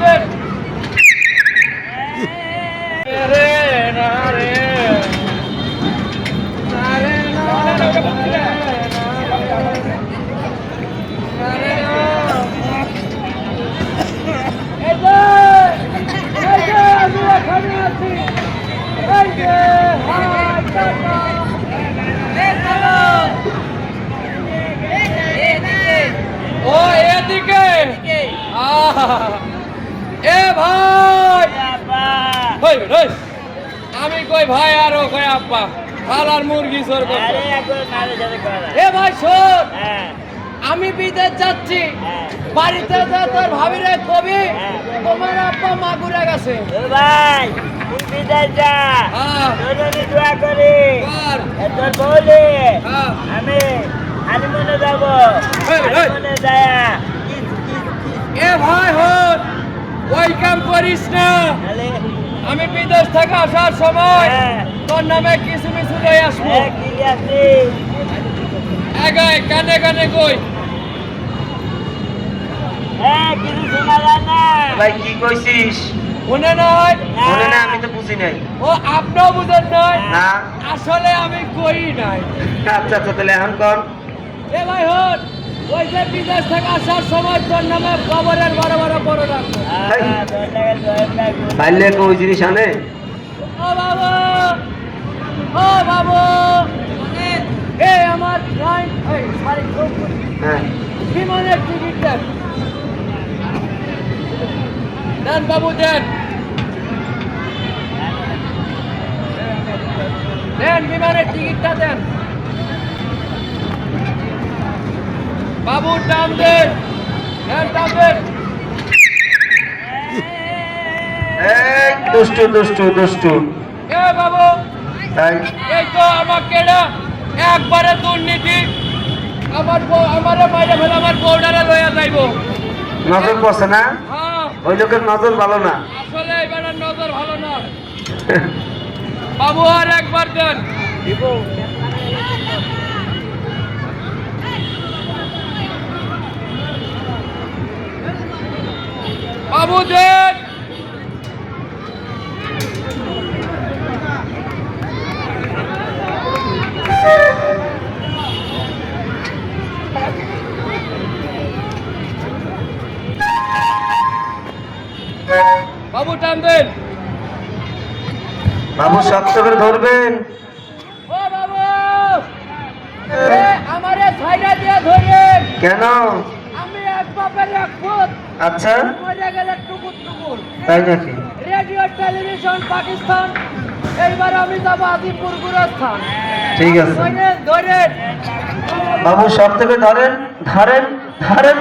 টানবেন রে না রে না রে আমি এখানে আছি ও এদিকে এ ভাই আমি কই ভাই আরো কই আব্বা খালার মুরগি চোর করতে এ ভাই শোন আমি বিদেশ যাচ্ছি বাড়িতে যা তোর ভাবিরে কবি তোমার আব্বা মাগুরে গেছে ভাই বিদায় যা দোয়া করি তোর বলে আমি হানিমুনে যাব হানিমুনে যায় এ ভাই হন ওই কাম করিস না আমি বিদেশ থেকে আসার সময় তোর নামে কিছু মিছু লই আসবো এগায় কানে কানে কই কিছু শোনা যায় না ভাই কি কইছিস? মনে নাই মনে না, আমি তো বুঝি নাই। ও আপনিও বুঝেন নাই না আসলে আমি কই নাই আচ্ছা আচ্ছা, তাহলে এখন কর। এ ভাই হন ওই যে বিদেশ থেকে আসার সময় তোর নামে খবরের বড় বড় বড় রাখবো বাইলে ওই জিনিস আনে। ও বাবা ও বাবু এ আমার ট্রেন হ্যাঁ বিমানের টিকিট দেন দেন বাবু দেন দেন বিমানের টিকিটটা দেন বাবুর দাম দেন দেন দাম দেন এই দুষ্টু দুষ্টু দুষ্টু। এ বাবু তাই এই তো আমাকে না একবারে দুর্নীতি আমার আমারে মাইরে ফেলে আমার বউডারে লইয়া যাইব নজর পড়ছে না, হ্যাঁ ওই লোকের নজর ভালো না। আসলে এবার নজর ভালো না বাবু আর একবার দেন বাবু দেন বাবু টানবেন বাবু শক্ত করে ধরবেন। ও বাবু আমারে ছাইরা দিয়ে ধরেন কেন? আমি এক বাপের এক পুত আচ্ছা মরে গেলে টুকুর টুকুর তাই নাকি? রেডিও টেলিভিশন পাকিস্তান এইবার আমি যাব আজিমপুর গুরস্থান ঠিক আছে ধরেন ধরেন বাবু শক্ত করে ধরেন ধরেন ধরেন